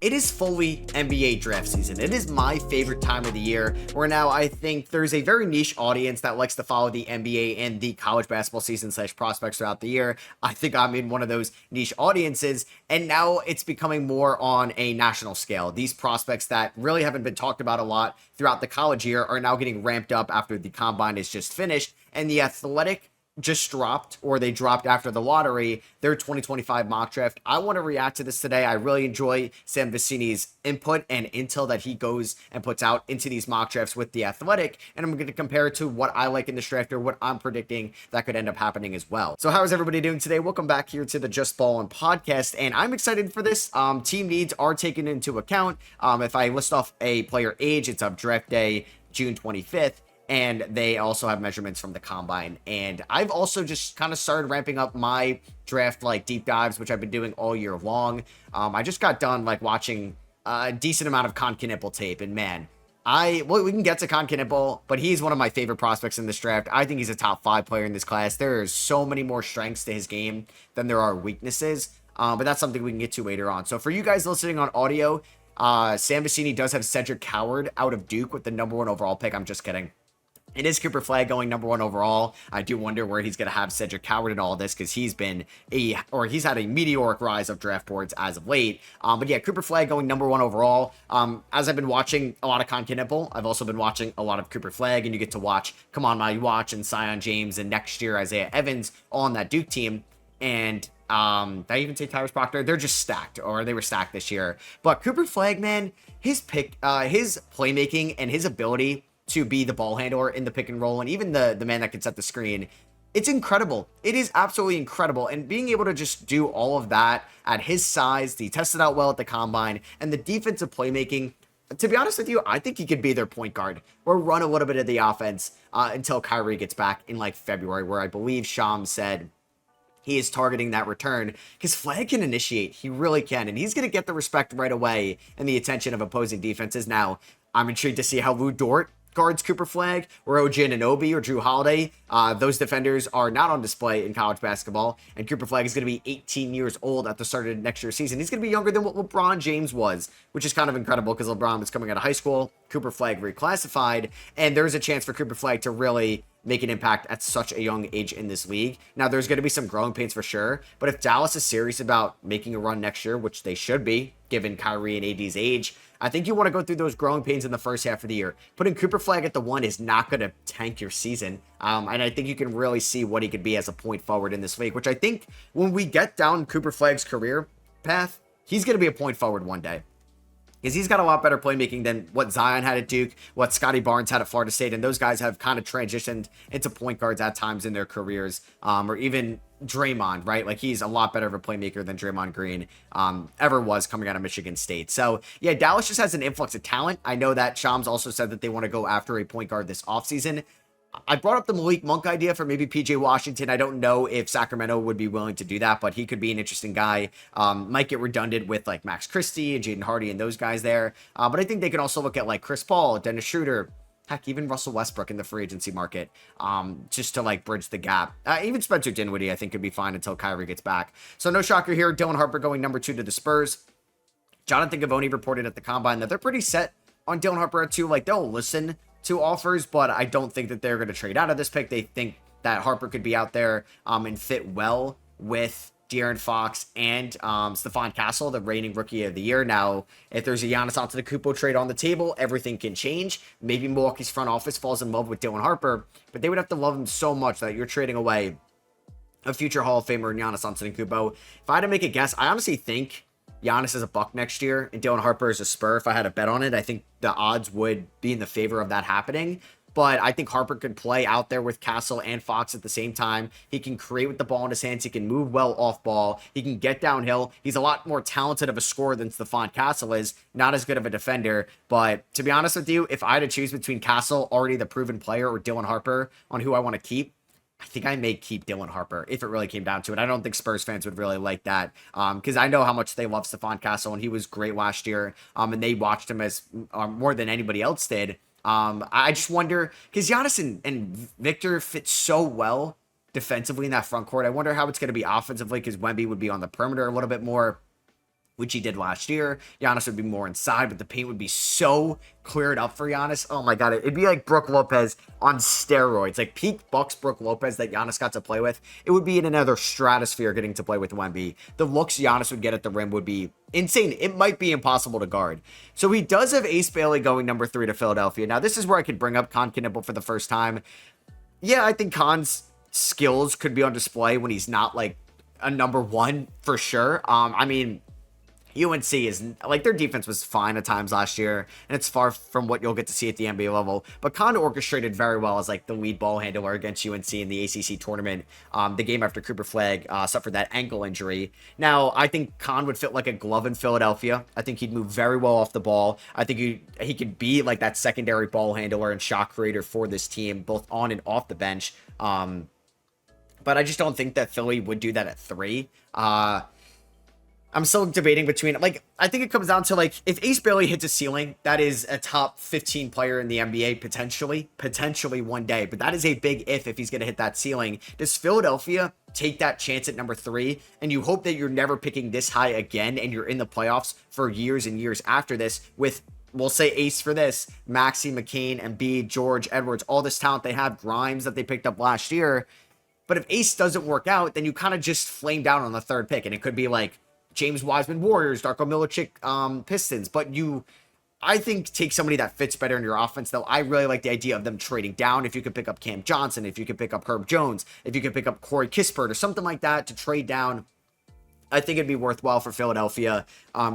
It is fully NBA draft season. It is my favorite time of the year, where now I think there's a very niche audience that likes to follow the NBA and the college basketball season / prospects throughout the year. I think I'm in one of those niche audiences, and now it's becoming more on a national scale. These prospects that really haven't been talked about a lot throughout the college year are now getting ramped up after the combine is just finished, and the Athletic just dropped, or they dropped after the lottery, their 2025 mock draft. I want to react to this today. I really enjoy Sam Vecenie's input and intel that he goes and puts out into these mock drafts with the Athletic, and I'm going to compare it to what I like in this draft or what I'm predicting that could end up happening as well. So how is everybody doing today? Welcome back here to the Just Ballin' podcast, and I'm excited for this. Team needs are taken into account. If I list off a player age, it's of draft day, June 25th. And they also have measurements from the combine. And I've also just kind of started ramping up my draft deep dives, which I've been doing all year long. I just got done watching a decent amount of Kon Knueppel tape, and man, we can get to Kon Knueppel, but he's one of my favorite prospects in this draft. I think he's a top 5 player in this class. There are so many more strengths to his game than there are weaknesses. But that's something we can get to later on. So for you guys listening on audio, Sam Vecenie does have Cedric Coward out of Duke with the #1 overall pick. I'm just kidding. It is Cooper Flagg going #1 overall. I do wonder where he's going to have Cedric Coward in all this, because he's had a meteoric rise of draft boards as of late. But yeah, Cooper Flagg going #1 overall. As I've been watching a lot of Kon Knueppel, I've also been watching a lot of Cooper Flagg, and you get to watch Come On My Watch and Zion James, and next year Isaiah Evans on that Duke team. And did I even say Tyrese Proctor? They're just stacked, or they were stacked this year. But Cooper Flagg, man, his playmaking and his ability to be the ball handler in the pick and roll, and even the man that can set the screen, it's incredible. It is absolutely incredible. And being able to just do all of that at his size, he tested out well at the combine, and the defensive playmaking, to be honest with you, I think he could be their point guard or run a little bit of the offense until Kyrie gets back in February, where I believe Shams said he is targeting that return, because Flagg can initiate. He really can, and he's going to get the respect right away and the attention of opposing defenses. Now, I'm intrigued to see how Lou Dort guards Cooper Flagg, or OG Anunoby, or Drew Holiday. Those defenders are not on display in college basketball, and Cooper Flagg is going to be 18 years old at the start of next year's season. He's going to be younger than what LeBron James was, which is kind of incredible, because LeBron was coming out of high school, Cooper Flagg reclassified, and there's a chance for Cooper Flagg to really make an impact at such a young age in this league. Now, there's going to be some growing pains for sure, but if Dallas is serious about making a run next year, which they should be, given Kyrie and AD's age, I think you want to go through those growing pains in the first half of the year. Putting Cooper Flagg at the 1 is not going to tank your season. And I think you can really see what he could be as a point forward in this league, which I think when we get down Cooper Flagg's career path, he's going to be a point forward one day, because he's got a lot better playmaking than what Zion had at Duke, what Scotty Barnes had at Florida State, and those guys have kind of transitioned into point guards at times in their careers, or even Draymond, right? He's a lot better of a playmaker than Draymond Green ever was coming out of Michigan State. So yeah, Dallas just has an influx of talent. I know that Shams also said that they want to go after a point guard this offseason. I brought up the Malik Monk idea for maybe PJ Washington. I don't know if Sacramento would be willing to do that, but he could be an interesting guy. Might get redundant with Max Christie and Jaden Hardy and those guys there. But I think they can also look at Chris Paul, Dennis Schroeder, heck, even Russell Westbrook in the free agency market, just to bridge the gap. Even Spencer Dinwiddie, I think, could be fine until Kyrie gets back. So no shocker here. Dylan Harper going #2 to the Spurs. Jonathan Givony reported at the combine that they're pretty set on Dylan Harper at 2. They'll listen to offers, but I don't think that they're going to trade out of this pick. They think that Harper could be out there and fit well with De'Aaron Fox and Stephon Castle, the reigning rookie of the year. Now, if there's a Giannis Antetokounmpo trade on the table, everything can change. Maybe Milwaukee's front office falls in love with Dylan Harper, but they would have to love him so much that you're trading away a future Hall of Famer in Giannis Antetokounmpo. If I had to make a guess, I honestly think Giannis is a Buck next year and Dylan Harper is a Spur. If I had to bet on it, I think the odds would be in the favor of that happening. But I think Harper could play out there with Castle and Fox at the same time. He can create with the ball in his hands. He can move well off ball. He can get downhill. He's a lot more talented of a scorer than Stephon Castle is. Not as good of a defender. But to be honest with you, if I had to choose between Castle, already the proven player, or Dylan Harper on who I want to keep, I think I may keep Dylan Harper if it really came down to it. I don't think Spurs fans would really like that, because I know how much they love Stephon Castle, and he was great last year, and they watched him as more than anybody else did. I just wonder, because Giannis and Victor fit so well defensively in that front court. I wonder how it's going to be offensively, because Wemby would be on the perimeter a little bit more. which he did last year. Giannis would be more inside, but the paint would be so cleared up for Giannis. Oh my God, it'd be like Brook Lopez on steroids, like peak Bucks Brook Lopez that Giannis got to play with. It would be in another stratosphere getting to play with Wemby. The looks Giannis would get at the rim would be insane. It might be impossible to guard. So he does have Ace Bailey going number 3 to Philadelphia. Now, this is where I could bring up Con Knipple for the first time. Yeah, I think Con's skills could be on display when he's not like a number 1 for sure. I mean, UNC is like, their defense was fine at times last year, and it's far from what you'll get to see at the NBA level. But Con orchestrated very well as like the lead ball handler against UNC in the ACC tournament. The game after Cooper Flagg suffered that ankle injury. Now, I think Con would fit like a glove in Philadelphia. I think he'd move very well off the ball. I think he could be like that secondary ball handler and shot creator for this team, both on and off the bench. But I just don't think that Philly would do that at 3. I'm still debating between, like, I think it comes down to, like, if Ace Bailey hits a ceiling, that is a top 15 player in the NBA, potentially one day. But that is a big if he's going to hit that ceiling. Does Philadelphia take that chance at number 3? And you hope that you're never picking this high again and you're in the playoffs for years and years after this with, we'll say Ace for this, Maxey, McCain, Embiid, George, Edwards, all this talent they have, Grimes that they picked up last year. But if Ace doesn't work out, then you kind of just flame down on the 3rd pick. And it could be like James Wiseman Warriors, Darko Milicic Pistons, but I think, take somebody that fits better in your offense, though. I really like the idea of them trading down. If you could pick up Cam Johnson, if you could pick up Herb Jones, if you could pick up Corey Kispert or something like that to trade down, I think it'd be worthwhile for Philadelphia.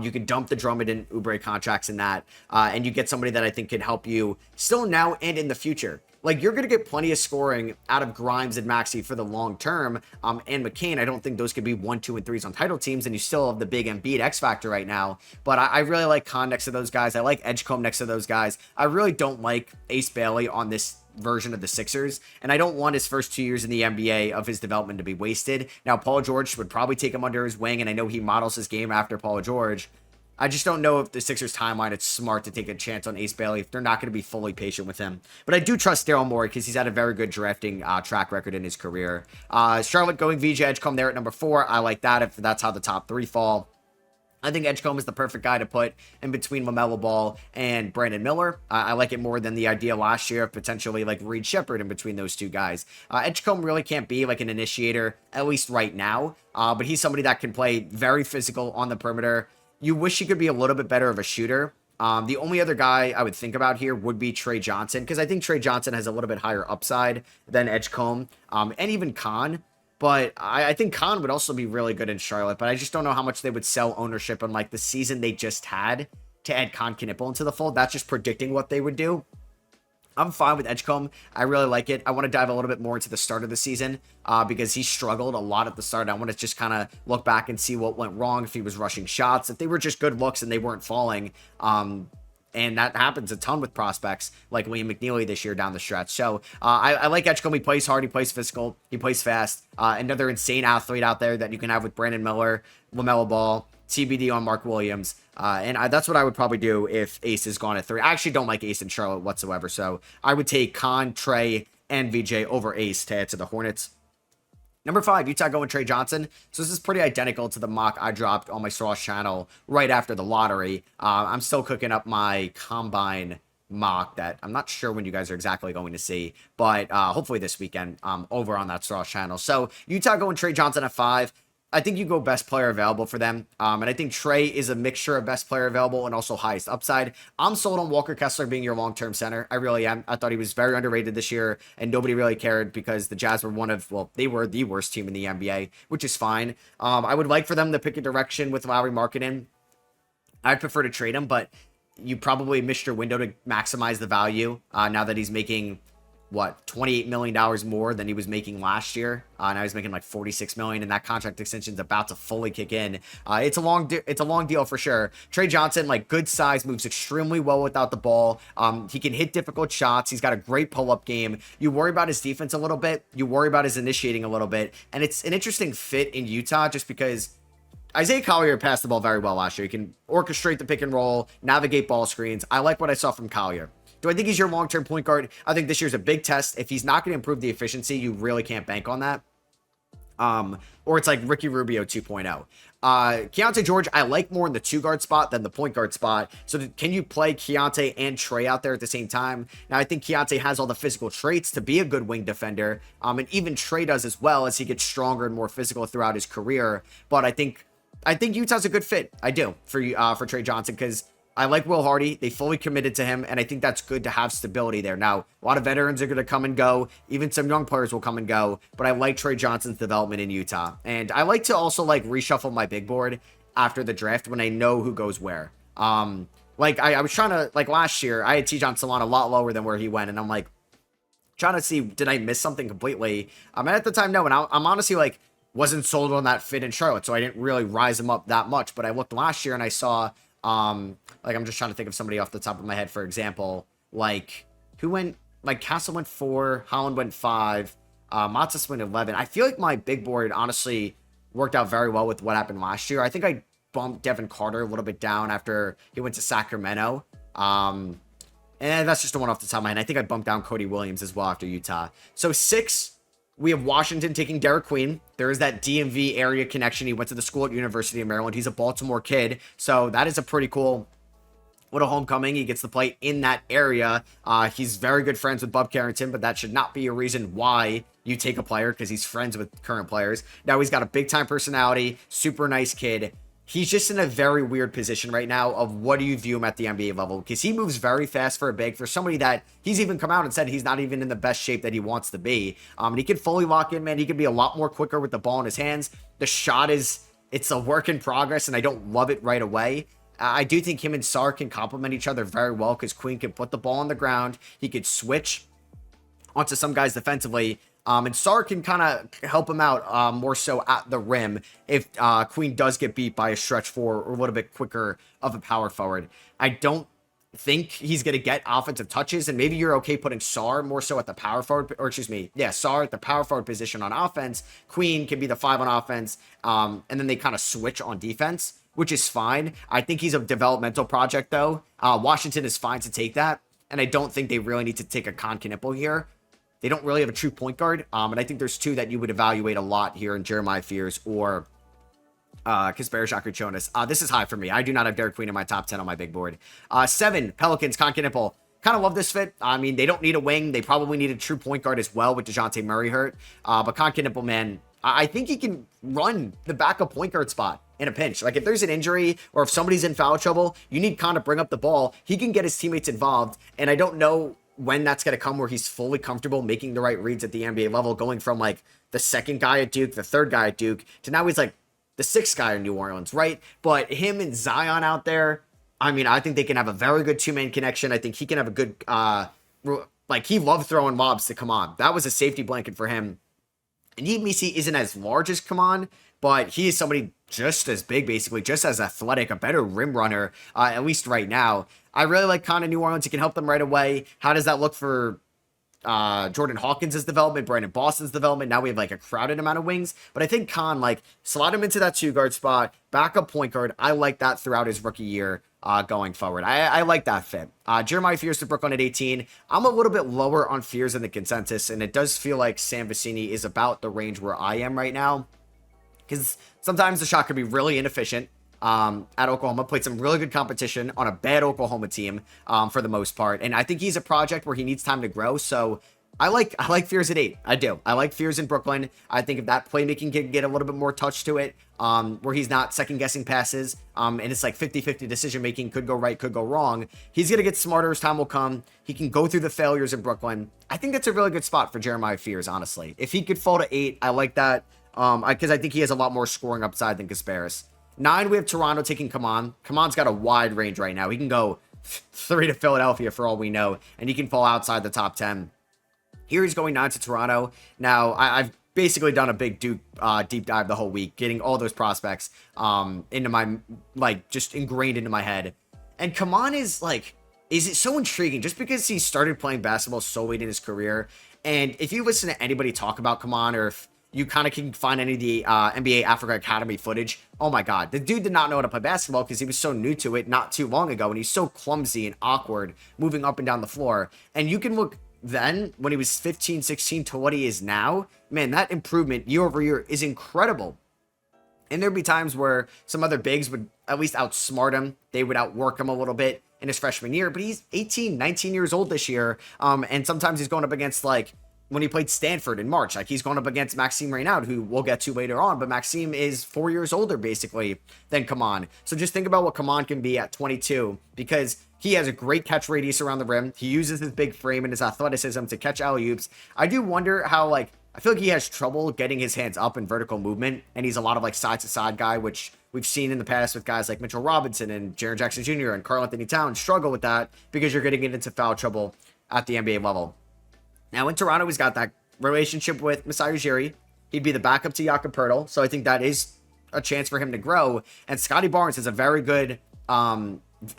You could dump the Drummond and Oubre contracts in that, and you get somebody that I think could help you still now and in the future. Like, you're going to get plenty of scoring out of Grimes and Maxey for the long term. And McCain, I don't think those could be 1, 2, and 3s on title teams. And you still have the big Embiid X factor right now. But I really like Con next to those guys. I like Edgecombe next to those guys. I really don't like Ace Bailey on this version of the Sixers, and I don't want his first 2 years in the NBA of his development to be wasted. Now, Paul George would probably take him under his wing, and I know he models his game after Paul George. I just don't know if the Sixers timeline, it's smart to take a chance on Ace Bailey if they're not going to be fully patient with him. But I do trust Daryl Morey because he's had a very good drafting track record in his career. Charlotte going VJ Edgecombe there at number 4. I like that if that's how the top 3 fall. I think Edgecombe is the perfect guy to put in between LaMelo Ball and Brandon Miller. I like it more than the idea last year of potentially like Reed Shepherd in between those two guys. Edgecombe really can't be like an initiator, at least right now, but he's somebody that can play very physical on the perimeter. You wish he could be a little bit better of a shooter. The only other guy I would think about here would be Trey Johnson, because I think Trey Johnson has a little bit higher upside than Edgecombe, and even Con. But I think Con would also be really good in Charlotte, but I just don't know how much they would sell ownership on like the season they just had to add Con Knipple into the fold. That's just predicting what they would do. I'm fine with Edgecombe. I really like it. I want to dive a little bit more into the start of the season because he struggled a lot at the start. I want to just kind of look back and see what went wrong, if he was rushing shots, if they were just good looks and they weren't falling. And that happens a ton with prospects like Liam McNeely this year down the stretch. So I like Edgecombe. He plays hard. He plays physical. He plays fast. Another insane athlete out there that you can have with Brandon Miller, LaMelo Ball, TBD on Mark Williams. That's what I would probably do if Ace is gone at 3. I actually don't like Ace in Charlotte whatsoever. So I would take Con, Trey, and VJ over Ace to add to the Hornets. Number 5, Utah going Trey Johnson. So this is pretty identical to the mock I dropped on my Sauce channel right after the lottery. I'm still cooking up my combine mock that I'm not sure when you guys are exactly going to see, but hopefully this weekend over on that Sauce channel. So Utah going Trey Johnson at 5. I think you go best player available for them. And I think Trey is a mixture of best player available and also highest upside. I'm sold on Walker Kessler being your long-term center. I really am. I thought he was very underrated this year, and nobody really cared because the Jazz were they were the worst team in the NBA, which is fine. I would like for them to pick a direction with Lauri Markkanen. I'd prefer to trade him, but you probably missed your window to maximize the value now that he's making $28 million more than he was making last year. Now he's making like $46 million, and that contract extension is about to fully kick in. It's a long deal for sure. Trey Johnson, like, good size, moves extremely well without the ball. He can hit difficult shots. He's got a great pull-up game. You worry about his defense a little bit. You worry about his initiating a little bit, and it's an interesting fit in Utah just because Isaiah Collier passed the ball very well last year. He can orchestrate the pick and roll, navigate ball screens. I like what I saw from Collier. Do I think he's your long-term point guard? I think this year's a big test. If he's not going to improve the efficiency, you really can't bank on that. Or it's like Ricky Rubio 2.0. Keontae George, I like more in the 2 guard spot than the point guard spot. So can you play Keontae and Trey out there at the same time? Now, I think Keontae has all the physical traits to be a good wing defender. And even Trey does as well as he gets stronger and more physical throughout his career. But I think Utah's a good fit. I do for Trey Johnson, because I like Will Hardy. They fully committed to him, and I think that's good to have stability there. Now, a lot of veterans are going to come and go. Even some young players will come and go, but I like Trey Johnson's development in Utah. And I like to also reshuffle my big board after the draft when I know who goes where. I was trying to, last year, I had Tijon Salon a lot lower than where he went, and I'm trying to see, did I miss something completely? And at the time, no, and I'm honestly wasn't sold on that fit in Charlotte, so I didn't really rise him up that much. But I looked last year and I saw, I'm just trying to think of somebody off the top of my head, for example, who went, Castle went 4, Holland went 5, Matsas went 11. I feel like my big board honestly worked out very well with what happened last year. I think I bumped Devin Carter a little bit down after he went to Sacramento. And that's just the one off the top of my head. I think I bumped down Cody Williams as well after Utah. So 6, we have Washington taking Derek Queen. There is that DMV area connection. He went to the school at University of Maryland. He's a Baltimore kid. So that is a pretty cool little homecoming. He gets to play in that area. He's very good friends with Bub Carrington, but that should not be a reason why you take a player, because he's friends with current players. Now he's got a big time personality, super nice kid. He's just in a very weird position right now of what do you view him at the NBA level, because he moves very fast for a big, for somebody that he's even come out and said he's not even in the best shape that he wants to be. And he can fully lock in, man. He can be a lot more quicker with the ball in his hands. The shot it's a work in progress, and I don't love it right away. I do think him and Sarr can complement each other very well, because Queen can put the ball on the ground. He could switch onto some guys defensively. And Sarr can kind of help him out more so at the rim if Queen does get beat by a stretch 4 or a little bit quicker of a power forward. I don't think he's going to get offensive touches, and maybe you're okay putting Sarr more so at the power forward, or Sarr at the power forward position on offense. Queen can be the 5 on offense, and then they kind of switch on defense, which is fine. I think he's a developmental project, though. Washington is fine to take that, and I don't think they really need to take a Con Knipple here. They don't really have a true point guard, and I think there's 2 that you would evaluate a lot here in Jeremiah Fears or Kasper Jonas. This is high for me. I do not have Derek Queen in my top 10 on my big board. 7, Pelicans, Con Knipple. Kind of love this fit. I mean, they don't need a wing. They probably need a true point guard as well with DeJounte Murray hurt. But Con Knipple, man, I think he can run the backup point guard spot in a pinch. If there's an injury or if somebody's in foul trouble, you need Con to bring up the ball. He can get his teammates involved, and I don't know when that's going to come where he's fully comfortable making the right reads at the NBA level, going from the 2nd guy at Duke, the 3rd guy at Duke, to now he's the 6th guy in New Orleans, right? But him and Zion out there, I mean, I think they can have a very good 2-man connection. I think he can have a good, he loved throwing lobs to Kaman. That was a safety blanket for him. And Misi isn't as large as Kaman, but he is somebody just as big, basically, just as athletic, a better rim runner, at least right now. I really like Con in New Orleans. He can help them right away. How does that look for Jordan Hawkins' development, Brandon Boston's development? Now we have a crowded amount of wings, but I think Con, slot him into that 2-guard spot, backup point guard. I like that throughout his rookie year going forward. I like that fit. Jeremiah Fears to Brooklyn at 18. I'm a little bit lower on Fears in the consensus, and it does feel like Sam Vecini is about the range where I am right now, because sometimes the shot could be really inefficient. At Oklahoma, played some really good competition on a bad Oklahoma team for the most part, and I think he's a project where he needs time to grow. So I like Fears at 8. I do. I like Fears in Brooklyn. I think if that playmaking can get a little bit more touch to it, where he's not second guessing passes, and it's 50-50 decision making, could go right, could go wrong. He's gonna get smarter as time will come. He can go through the failures in Brooklyn. I think that's a really good spot for Jeremiah Fears, honestly. If he could fall to 8, I like that, because I think he has a lot more scoring upside than Kasparis. 9, we have Toronto taking Kaman. Kaman's got a wide range right now. He can go 3 to Philadelphia for all we know, and he can fall outside the top 10. Here he's going 9 to Toronto. Now, I've basically done a big Duke deep dive the whole week, getting all those prospects into my, just ingrained into my head. And Kaman is it so intriguing just because he started playing basketball so late in his career. And if you listen to anybody talk about Kaman, or if you kind of can find any of the NBA Africa Academy footage, oh my God, the dude did not know how to play basketball because he was so new to it not too long ago, and he's so clumsy and awkward moving up and down the floor. And you can look then when he was 15, 16 to what he is now, man, that improvement year over year is incredible. And there'd be times where some other bigs would at least outsmart him. They would outwork him a little bit in his freshman year, but he's 18, 19 years old this year. And sometimes he's going up against, like, when he played Stanford in March, like he's going up against Maxime Reynaud, who we'll get to later on, but Maxime is 4 years older basically than Kaman. So just think about what Kaman can be at 22, because he has a great catch radius around the rim. He uses his big frame and his athleticism to catch alley-oops. I do wonder how, like, I feel like he has trouble getting his hands up in vertical movement, and he's a lot of, like, side-to-side guy, which we've seen in the past with guys like Mitchell Robinson and Jaren Jackson Jr. and Karl-Anthony Towns struggle with that because you're getting into foul trouble at the NBA level. Now, in Toronto, he's got that relationship with Masai Ujiri. He'd be the backup to Jakob Poeltl, so I think that is a chance for him to grow. And Scotty Barnes has a very good,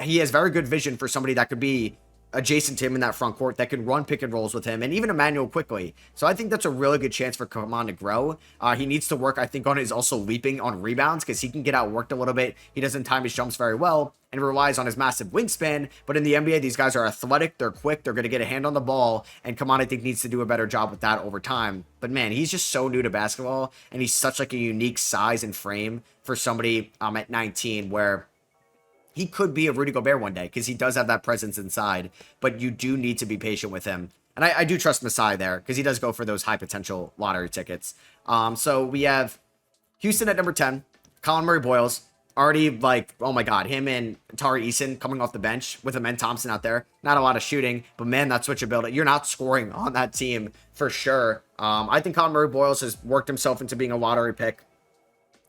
he has very good vision for somebody that could be adjacent to him in that front court, that could run pick and rolls with him, and even Emmanuel quickly. So I think that's a really good chance for Kaman to grow. He needs to work, I think, on his also leaping on rebounds, because he can get outworked a little bit. He doesn't time his jumps very well and relies on his massive wingspan. But in the NBA, these guys are athletic, they're quick, they're going to get a hand on the ball, and Kaman, I think, needs to do a better job with that over time. But man, he's just so new to basketball, and he's such like a unique size and frame for somebody at 19, where he could be a Rudy Gobert one day, because he does have that presence inside, but you do need to be patient with him. And I do trust Masai there, because he does go for those high potential lottery tickets. So we have Houston at number 10, Colin Murray-Boyles, already like, oh my God, him and Tari Eason coming off the bench with Amen Thompson out there. Not a lot of shooting, but man, that switchability, you're not scoring on that team for sure. I think Colin Murray-Boyles has worked himself into being a lottery pick.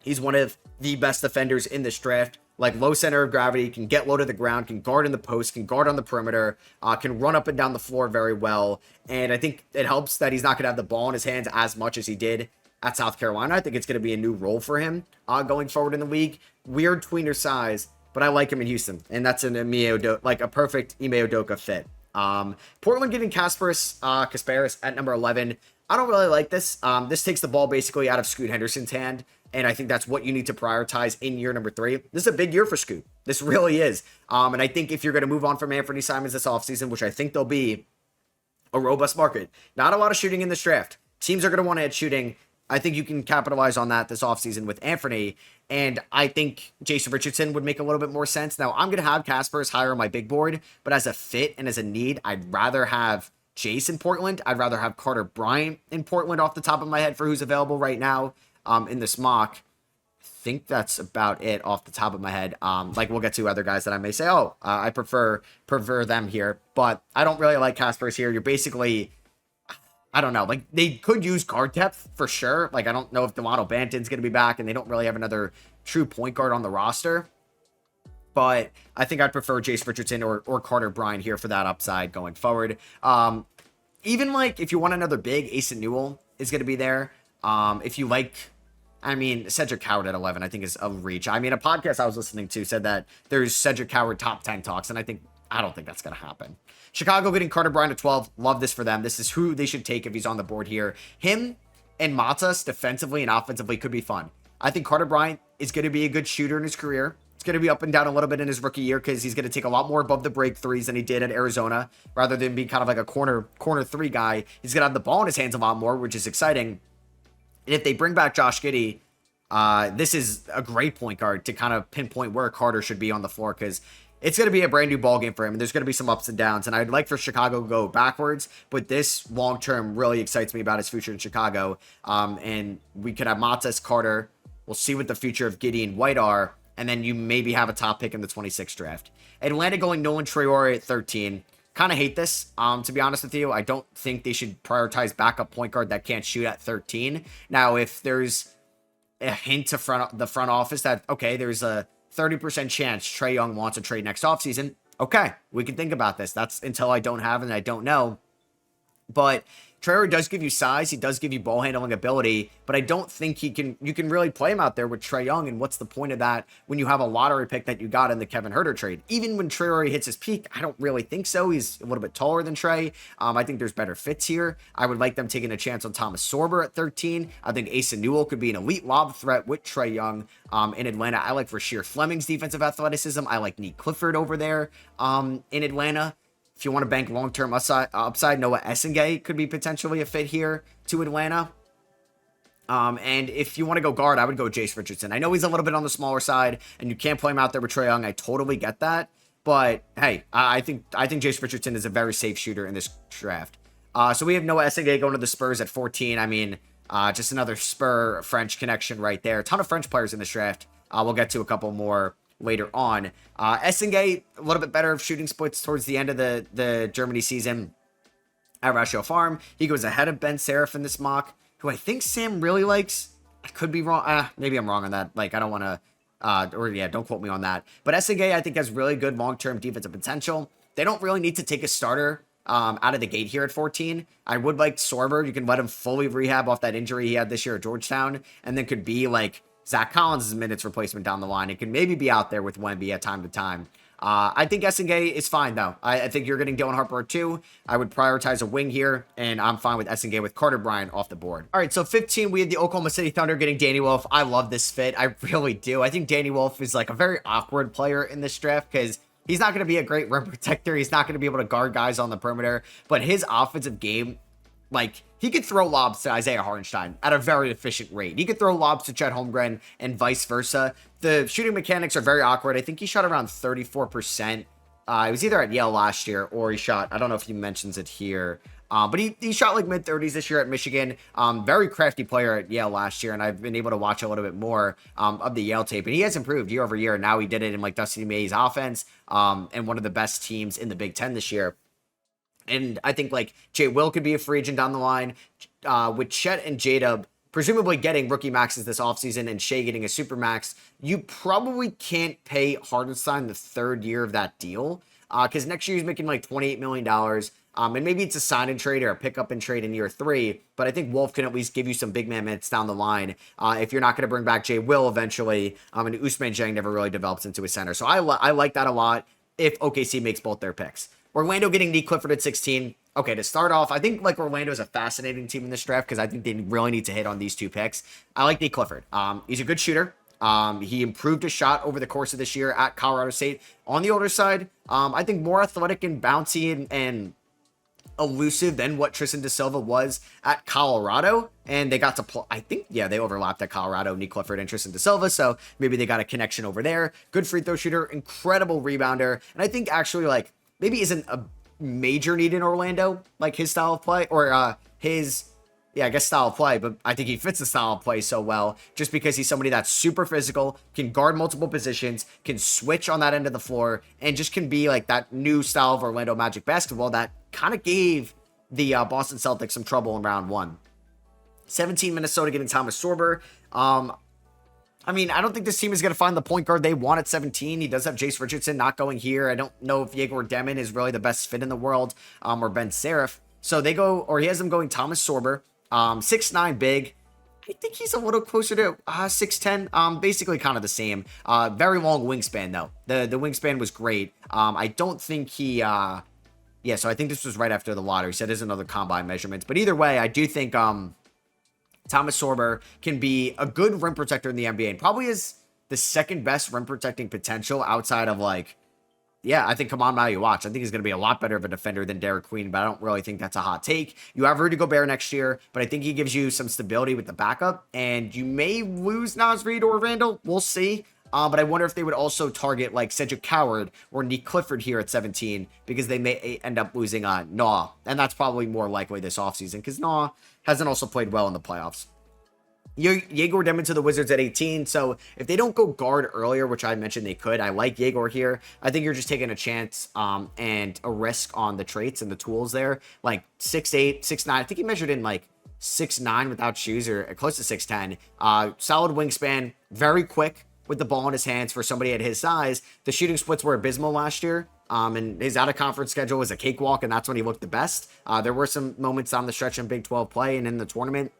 He's one of the best defenders in this draft. Like, low center of gravity, can get low to the ground, can guard in the post, can guard on the perimeter, can run up and down the floor very well. And I think it helps that he's not going to have the ball in his hands as much as he did at South Carolina. I think it's going to be a new role for him going forward in the league. Weird tweener size, but I like him in Houston. And that's an like a perfect Ime Udoka fit. Portland getting Kasparis at number 11. I don't really like this. This takes the ball basically out of Scoot Henderson's hand. And I think that's what you need to prioritize in year number 3. This is a big year for Scoot. This really is. And I think if you're going to move on from Anthony Simons this offseason, which I think there'll be a robust market, not a lot of shooting in this draft. Teams are going to want to add shooting. I think you can capitalize on that this offseason with Anthony. And I think Jason Richardson would make a little bit more sense. Now, I'm going to have Kasparis higher on my big board, but as a fit and as a need, I'd rather have Jace in Portland. I'd rather have Carter Bryant in Portland off the top of my head for who's available right now. In this mock. I think that's about it off the top of my head. Like, we'll get to other guys that I may say, I prefer them here, but I don't really like Kasparis here. You're basically, I don't know, like, they could use guard depth for sure. Like, I don't know if Delano Banton's going to be back, and they don't really have another true point guard on the roster, but I think I'd prefer Jace Richardson or Carter Bryant here for that upside going forward. Even like, if you want another big, Asa Newell is going to be there. If you like, I mean, Cedric Howard at 11, I think is a reach. I mean, a podcast I was listening to said that there's Cedric Howard top 10 talks, and I don't think that's going to happen. Chicago getting Carter Bryant at 12. Love this for them. This is who they should take if he's on the board here. Him and Matas defensively and offensively could be fun. I think Carter Bryant is going to be a good shooter in his career. It's going to be up and down a little bit in his rookie year because he's going to take a lot more above the break threes than he did at Arizona, rather than being kind of like a corner 3 guy. He's going to have the ball in his hands a lot more, which is exciting. And if they bring back Josh Giddey, this is a great point guard to kind of pinpoint where Carter should be on the floor, because it's going to be a brand new ball game for him, and there's going to be some ups and downs. And I'd like for Chicago to go backwards, but this long term really excites me about his future in Chicago. And we could have Matas, Carter. We'll see what the future of Giddey and White are, and then you maybe have a top pick in the 26th draft. Atlanta going Nolan Traore at 13. Kind of hate this, to be honest with you. I don't think they should prioritize backup point guard that can't shoot at 13. Now, if there's a hint to the front office that, okay, there's a 30% chance Trae Young wants a trade next offseason, okay, we can think about this. That's until I don't have it and I don't know. But Traore does give you size. He does give you ball handling ability, but I don't think you can really play him out there with Trae Young. And what's the point of that when you have a lottery pick that you got in the Kevin Huerter trade? Even when Traore hits his peak, I don't really think so. He's a little bit taller than Trae. I think there's better fits here. I would like them taking a chance on Thomas Sorber at 13. I think Asa Newell could be an elite lob threat with Trae Young in Atlanta. I like Rasheer Fleming's defensive athleticism. I like Nick Clifford over there in Atlanta. If you want to bank long-term upside, Noah Essengay could be potentially a fit here to Atlanta. And if you want to go guard, I would go Jace Richardson. I know he's a little bit on the smaller side, and you can't play him out there with Trae Young. I totally get that. But hey, I think Jace Richardson is a very safe shooter in this draft. So we have Noah Essengay going to the Spurs at 14. I mean, just another Spur French connection right there. A ton of French players in this draft. We'll get to a couple more later on. Essengay, a little bit better of shooting splits towards the end of the Germany season at Ratio Farm. He goes ahead of Ben Seraph in this mock, who I think Sam really likes. I could be wrong. Maybe I'm wrong on that. Like, I don't want to, don't quote me on that. But Essengay, I think, has really good long-term defensive potential. They don't really need to take a starter out of the gate here at 14. I would like Sorber. You can let him fully rehab off that injury he had this year at Georgetown, and then could be like Zach Collins' minutes replacement down the line. It can maybe be out there with Wemby at time to time. I think Essengay is fine, though. I think you're getting Dylan Harper too. I would prioritize a wing here, and I'm fine with Essengay with Carter Bryant off the board. All right, so 15, we have the Oklahoma City Thunder getting Danny Wolf. I love this fit. I really do. I think Danny Wolf is like a very awkward player in this draft because he's not going to be a great rim protector. He's not going to be able to guard guys on the perimeter, but his offensive game, like, he could throw lobs to Isaiah Hartenstein at a very efficient rate. He could throw lobs to Chet Holmgren and vice versa. The shooting mechanics are very awkward. I think he shot around 34%. It was either at Yale last year or he shot, I don't know if he mentions it here, but he shot like mid-30s this year at Michigan. Very crafty player at Yale last year, and I've been able to watch a little bit more of the Yale tape, and he has improved year over year. Now he did it in like Dusty May's offense and one of the best teams in the Big Ten this year. And I think like Jay Will could be a free agent down the line with Chet and J-Dub presumably getting rookie maxes this offseason and Shea getting a super max. You probably can't pay Hartenstein the third year of that deal because next year he's making like $28 million. And maybe it's a sign and trade or a pickup and trade in year 3. But I think Wolf can at least give you some big man minutes down the line if you're not going to bring back Jay Will eventually. And Ousmane Dieng never really develops into a center. So I like that a lot if OKC makes both their picks. Orlando getting Nick Clifford at 16. Okay, to start off, I think like Orlando is a fascinating team in this draft because I think they really need to hit on these two picks. I like Nick Clifford. He's a good shooter. He improved his shot over the course of this year at Colorado State. On the older side, I think more athletic and bouncy and elusive than what Tristan da Silva was at Colorado. And they got to play, I think, they overlapped at Colorado, Nick Clifford and Tristan da Silva. So maybe they got a connection over there. Good free throw shooter, incredible rebounder. And I think actually like, maybe isn't a major need in Orlando, like his style of play, or style of play, but I think he fits the style of play so well just because he's somebody that's super physical, can guard multiple positions, can switch on that end of the floor, and just can be like that new style of Orlando Magic basketball that kind of gave the Boston Celtics some trouble in round 1. 17, Minnesota getting Thomas Sorber. I mean, I don't think this team is going to find the point guard they want at 17. He does have Jace Richardson not going here. I don't know if Yegor Demon is really the best fit in the world, or Ben Seraph. So they go, or he has them going Thomas Sorber, 6'9" big. I think he's a little closer to 6'10", basically kind of the same. Very long wingspan, though. The wingspan was great. I don't think he... so I think this was right after the lottery, so there's another combine measurements. But either way, I do think... Thomas Sorber can be a good rim protector in the NBA and probably is the second best rim protecting potential outside of like, I think Kaman Maluach. I think he's going to be a lot better of a defender than Derek Queen, but I don't really think that's a hot take. You have Rudy Gobert next year, but I think he gives you some stability with the backup, and you may lose Naz Reid or Randall. We'll see. But I wonder if they would also target like Cedric Coward or Nick Clifford here at 17 because they may end up losing Nah. And that's probably more likely this offseason because Nah hasn't also played well in the playoffs. Yegor Demon to the Wizards at 18. So if they don't go guard earlier, which I mentioned they could, I like Yegor here. I think you're just taking a chance and a risk on the traits and the tools there. Like 6'8", 6'9". I think he measured in like 6'9" without shoes or close to 6'10". Solid wingspan, very quick with the ball in his hands for somebody at his size. The shooting splits were abysmal last year. And his out-of-conference schedule was a cakewalk, and that's when he looked the best. There were some moments on the stretch in Big 12 play and in the tournament.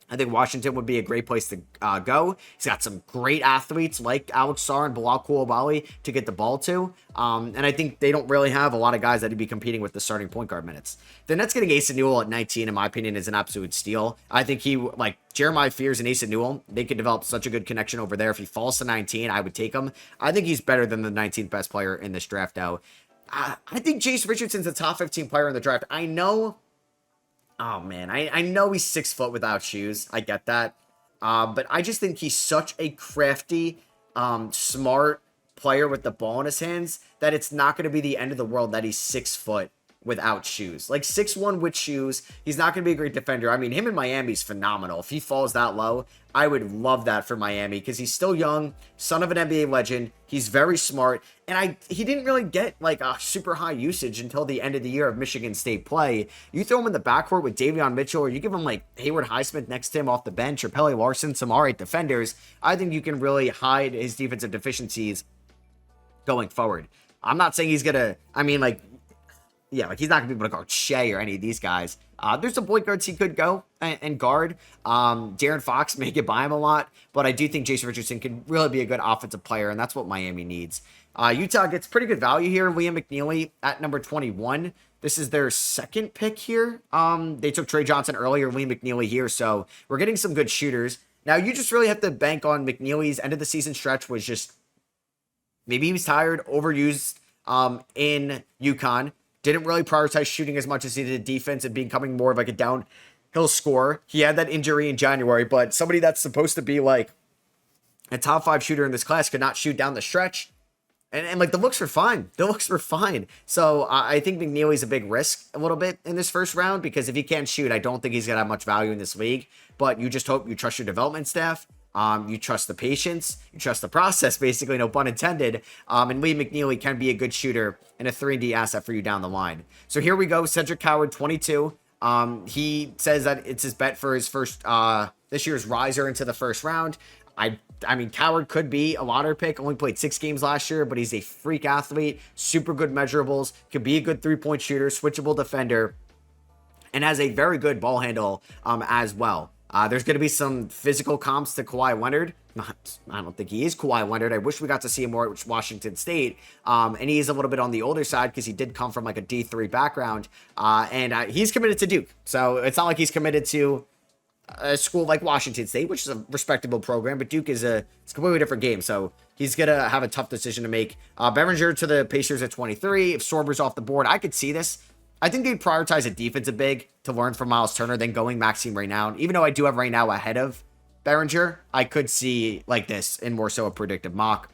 I think Washington would be a great place to go. He's got some great athletes like Alex Sarr and Bilal Coulibaly to get the ball to. And I think they don't really have a lot of guys that would be competing with the starting point guard minutes. The Nets getting Asa Newell at 19, in my opinion, is an absolute steal. I think he, like Jeremiah Fears and Asa Newell, they could develop such a good connection over there. If he falls to 19, I would take him. I think he's better than the 19th best player in this draft, though. I think Jace Richardson's a top 15 player in the draft. I know. Oh man, I know he's 6 foot without shoes. I get that. But I just think he's such a crafty, smart player with the ball in his hands that it's not going to be the end of the world that he's 6 foot without shoes. Like 6'1" with shoes, he's not going to be a great defender. I mean, him in Miami's phenomenal. If he falls that low, I would love that for Miami because he's still young, son of an NBA legend. He's very smart, and he didn't really get like a super high usage until the end of the year of Michigan State play. You throw him in the backcourt with Davion Mitchell, or you give him like Hayward Highsmith next to him off the bench, or Pele Larson, some alright defenders. I think you can really hide his defensive deficiencies going forward. I'm not saying he's gonna. I mean, like, yeah, like he's not gonna be able to guard Shea or any of these guys. There's some point guards he could go and guard. Darren Fox may get by him a lot, but I do think Jason Richardson can really be a good offensive player, and that's what Miami needs. Utah gets pretty good value here. Liam McNeely at number 21. This is their second pick here. They took Trey Johnson earlier, Liam McNeely here, so we're getting some good shooters. Now, you just really have to bank on McNeely's end of the season stretch was just maybe he was tired, overused in UConn. Didn't really prioritize shooting as much as he did defense and becoming more of like a downhill scorer. He had that injury in January, but somebody that's supposed to be like a top 5 shooter in this class could not shoot down the stretch. And like the looks were fine. The looks were fine. So I think McNeely's a big risk a little bit in this first round because if he can't shoot, I don't think he's going to have much value in this league. But you just hope you trust your development staff. You trust the patience, you trust the process, basically, no pun intended. And Lee McNeely can be a good shooter and a 3D asset for you down the line. So here we go, Cedric Howard, 22. He says that it's his bet for his first, this year's riser into the first round. I mean, Coward could be a lottery pick, only played 6 games last year, but he's a freak athlete, super good measurables, could be a good 3-point shooter, switchable defender, and has a very good ball handle as well. There's going to be some physical comps to Kawhi Leonard. I don't think he is Kawhi Leonard. I wish we got to see him more at Washington State. And he is a little bit on the older side because he did come from like a D3 background. And he's committed to Duke. So it's not like he's committed to a school like Washington State, which is a respectable program. But Duke is it's a completely different game. So he's going to have a tough decision to make. Berenger to the Pacers at 23. If Sorber's off the board, I could see this. I think they'd prioritize a defensive big to learn from Miles Turner than going Maxime Reynaud. Even though I do have Reynaud ahead of Berenger, I could see like this in more so a predictive mock.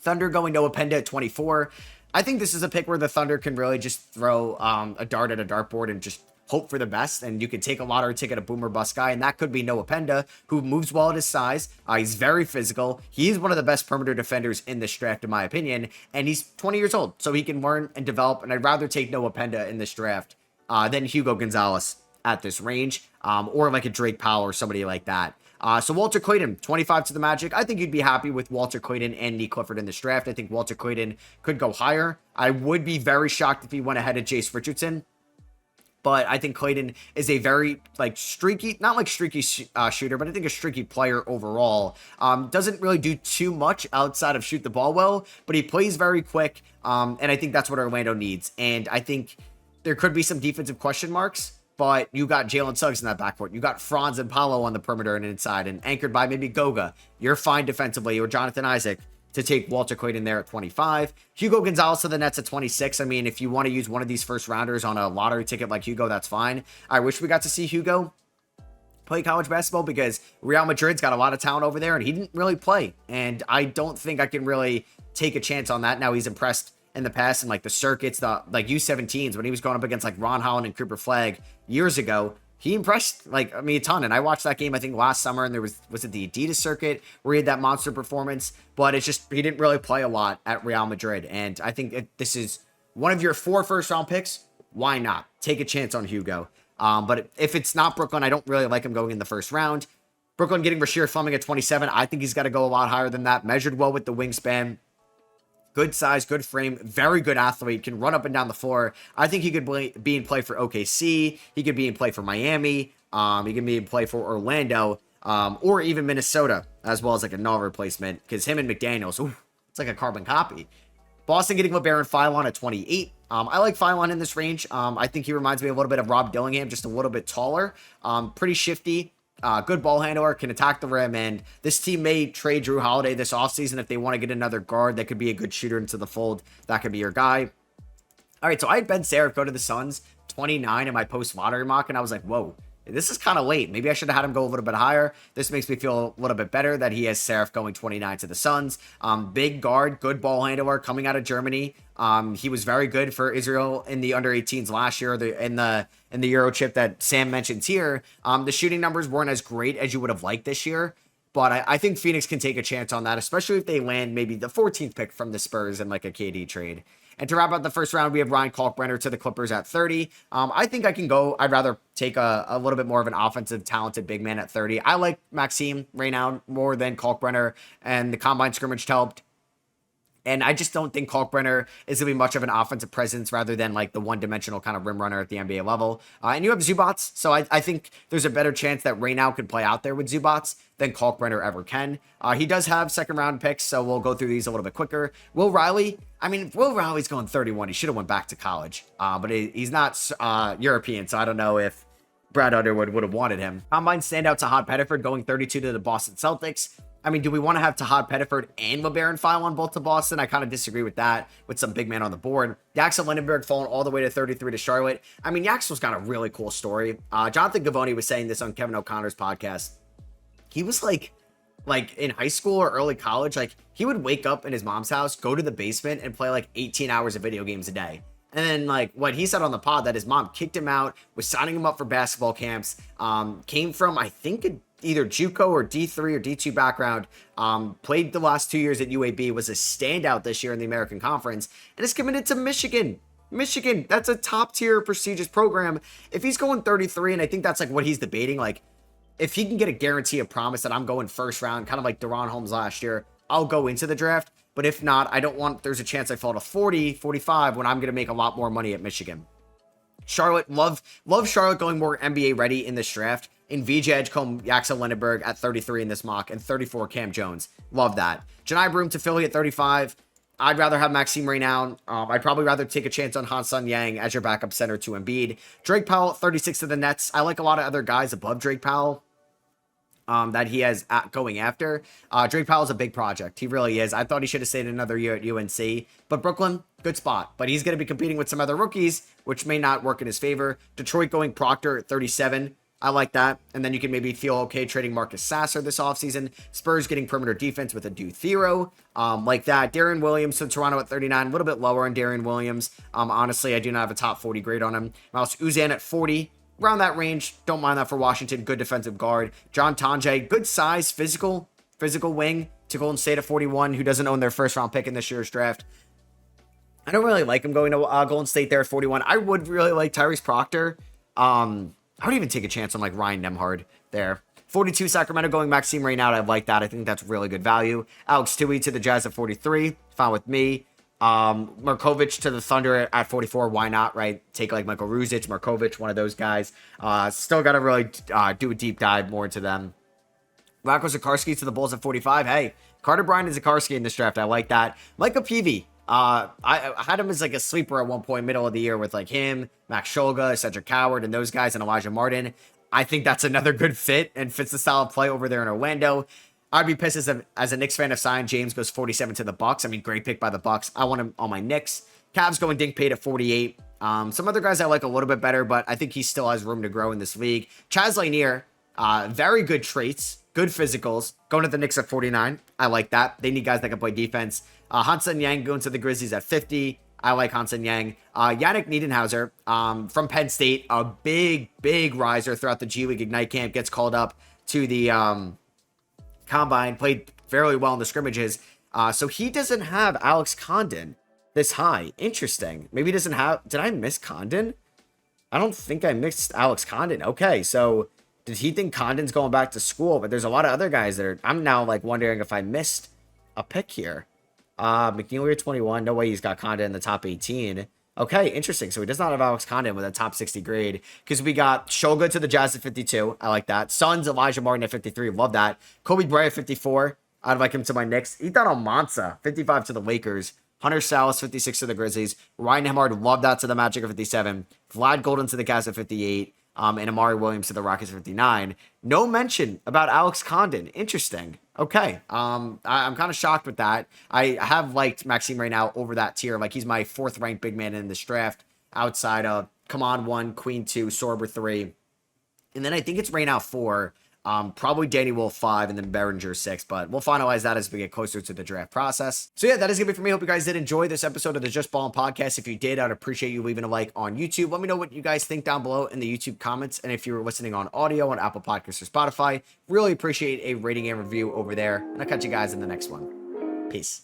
Thunder going Noah Penda at 24. I think this is a pick where the Thunder can really just throw a dart at a dartboard and just hope for the best, and you could take a lottery ticket, a boomer bust guy, and that could be Noah Penda, who moves well at his size. He's very physical. He's one of the best perimeter defenders in this draft, in my opinion, and he's 20 years old, so he can learn and develop, and I'd rather take Noah Penda in this draft than Hugo Gonzalez at this range, or like a Drake Powell or somebody like that. So Walter Clayton, 25 to the Magic. I think you'd be happy with Walter Clayton and Nick Clifford in this draft. I think Walter Clayton could go higher. I would be very shocked if he went ahead of Jace Richardson. But I think Clayton is a very like streaky, not like streaky shooter, but I think a streaky player overall. Doesn't really do too much outside of shoot the ball well, but he plays very quick. And I think that's what Orlando needs. And I think there could be some defensive question marks, but you got Jalen Suggs in that backcourt. You got Franz and Paolo on the perimeter and inside, and anchored by maybe Goga. You're fine defensively, or Jonathan Isaac, to take Walter Clayton there at 25. Hugo Gonzalez to the Nets at 26. I mean, if you want to use one of these first rounders on a lottery ticket like Hugo, that's fine. I wish we got to see Hugo play college basketball because Real Madrid's got a lot of talent over there and he didn't really play. And I don't think I can really take a chance on that. Now he's impressed in the past in like the circuits, the like U17s when he was going up against like Ron Holland and Cooper Flagg years ago. He impressed, like, I mean, a ton. And I watched that game, I think, last summer, and there was it the Adidas circuit where he had that monster performance? But it's just, he didn't really play a lot at Real Madrid. And I think this is one of your 4 first-round picks. Why not? Take a chance on Hugo. But if it's not Brooklyn, I don't really like him going in the first round. Brooklyn getting Rasheer Fleming at 27. I think he's got to go a lot higher than that. Measured well with the wingspan. Good size, good frame, very good athlete, can run up and down the floor. I think he could be in play for OKC. He could be in play for Miami. He could be in play for Orlando, or even Minnesota, as well as like a null replacement, because him and McDaniels, ooh, it's like a carbon copy. Boston getting LeBaron Philon at 28. I like Philon in this range. I think he reminds me a little bit of Rob Dillingham, just a little bit taller, pretty shifty. Good ball handler, can attack the rim, and this team may trade Drew Holiday this offseason if they want to get another guard that could be a good shooter into the fold. That could be your guy. All right, so I had Ben Serif go to the Suns 29 in my post-lottery mock, and I was like, whoa, this is kind of late. Maybe I should have had him go a little bit higher. This makes me feel a little bit better that he has Serif going 29 to the Suns. Big guard, good ball handler coming out of Germany. He was very good for Israel in the under 18s last year, in the Euro chip that Sam mentions here. The shooting numbers weren't as great as you would have liked this year. But I think Phoenix can take a chance on that, especially if they land maybe the 14th pick from the Spurs in like a KD trade. And to wrap up the first round, we have Ryan Kalkbrenner to the Clippers at 30. I think I can go. I'd rather take a little bit more of an offensive, talented big man at 30. I like Maxime Reynaud more than Kalkbrenner, and the combine scrimmage helped. And I just don't think Kalkbrenner is going to be much of an offensive presence rather than like the one-dimensional kind of rim runner at the NBA level. And you have Zubac, so I think there's a better chance that Reynaud could play out there with Zubac than Kalkbrenner ever can. He does have second-round picks, so we'll go through these a little bit quicker. Will Riley, if Will Riley's going 31, he should have went back to college. But he's not European, so I don't know if Brad Underwood would have wanted him. Combine standout Tahad Pettiford going 32 to the Boston Celtics. Do we want to have Tahad Pettiford and LeBaron File on both to Boston? I kind of disagree with that, with some big man on the board. Yaxel Lindenberg falling all the way to 33 to Charlotte. Yaxel's got a really cool story. Jonathan Gavoni was saying this on Kevin O'Connor's podcast. He was like in high school or early college, like he would wake up in his mom's house, go to the basement and play like 18 hours of video games a day. And then like what he said on the pod that his mom kicked him out, was signing him up for basketball camps, came from, I think, either JUCO or D3 or D2 background, played the last 2 years at UAB, was a standout this year in the American Conference, and is committed to Michigan. Michigan, that's a top tier prestigious program. If he's going 33, and I think that's like what he's debating, like if he can get a guarantee of promise that I'm going first round, kind of like Deron Holmes last year, I'll go into the draft. But if not, I don't want, there's a chance I fall to 40, 45 when I'm going to make a lot more money at Michigan. Charlotte, love Charlotte going more NBA ready in this draft. In VJ Edgecombe, Yaxel Lindenberg at 33 in this mock, and 34 Cam Jones. Love that. Janai Broom to Philly at 35. I'd rather have Maxime Reynaud. I'd probably rather take a chance on Han-Sun Yang as your backup center to Embiid. Drake Powell at 36 to the Nets. I like a lot of other guys above Drake Powell that he has going after. Drake Powell's a big project. He really is. I thought he should have stayed another year at UNC. But Brooklyn, good spot. But he's going to be competing with some other rookies, which may not work in his favor. Detroit going Proctor at 37. I like that. And then you can maybe feel okay trading Marcus Sasser this offseason. Spurs getting perimeter defense with a Adu Thero. Like that. Darian Williams to Toronto at 39. A little bit lower on Darian Williams. Honestly, I do not have a top 40 grade on him. Mouse Uzan at 40. Around that range. Don't mind that for Washington. Good defensive guard. John Tonje. Good size. Physical wing to Golden State at 41, who doesn't own their first round pick in this year's draft. I don't really like him going to Golden State there at 41. I would really like Tyrese Proctor. I would even take a chance on like Ryan Nembhard there. 42 Sacramento going Maxime Reynaud. I like that. I think that's really good value. Alex Tui to the Jazz at 43. Fine with me. Markovic to the Thunder at 44. Why not, right? Take like Michael Ruzic, Markovic, one of those guys. Still got to really do a deep dive more into them. Rocco Zikarsky to the Bulls at 45. Hey, Carter Bryant and Zikarsky in this draft. I like that. Micah Peavy. I had him as like a sleeper at one point, middle of the year, with like him, Max Shulga, Cedric Howard, and those guys, and Elijah Martin. I think that's another good fit and fits the style of play over there in Orlando. I'd be pissed as a Knicks fan if Zion James goes 47 to the Bucks. Great pick by the Bucks. I want him on my Knicks. Cavs going Dink Pate at 48. Some other guys I like a little bit better, but I think he still has room to grow in this league. Chaz Lanier, very good traits, good physicals. Going to the Knicks at 49. I like that. They need guys that can play defense. Han-Sun Yang going to the Grizzlies at 50. I like Han-Sun Yang. Yannick Niedenhauser from Penn State, a big riser throughout the G League Ignite camp, gets called up to the Combine, played fairly well in the scrimmages. So he doesn't have Alex Condon this high. Interesting. Maybe he doesn't have... Did I miss Condon? I don't think I missed Alex Condon. Okay, so did he think Condon's going back to school? But there's a lot of other guys that are... I'm now like wondering if I missed a pick here. McNeely at 21. No way he's got Condon in the top 18. Okay, interesting. So he does not have Alex Condon with a top 60 grade, because we got Shulga to the Jazz at 52. I like that. Suns, Elijah Martin at 53. Love that. Kobe Bryant at 54. I'd like him to my Knicks. Ethan Almanza, 55 to the Lakers. Hunter Salas, 56 to the Grizzlies. Ryan Nembhard, love that to the Magic at 57. Vlad Golden to the Cavs at 58. And Amari Williams to the Rockets at 59. No mention about Alex Condon. Interesting. Okay. I'm kind of shocked with that. I have liked Maxime right now over that tier. Like he's my fourth ranked big man in this draft, outside of Command 1, Queen 2, Sorber 3. And then I think it's Reynow 4, probably Danny Wolf 5, and then Behringer 6. But we'll finalize that as we get closer to the draft process. So yeah, that is going to be for me. Hope you guys did enjoy this episode of the Just Ballin podcast. If you did, I'd appreciate you leaving a like on YouTube. Let me know what you guys think down below in the YouTube comments. And if you're listening on audio on Apple Podcasts or Spotify, really appreciate a rating and review over there. And I'll catch you guys in the next one. Peace.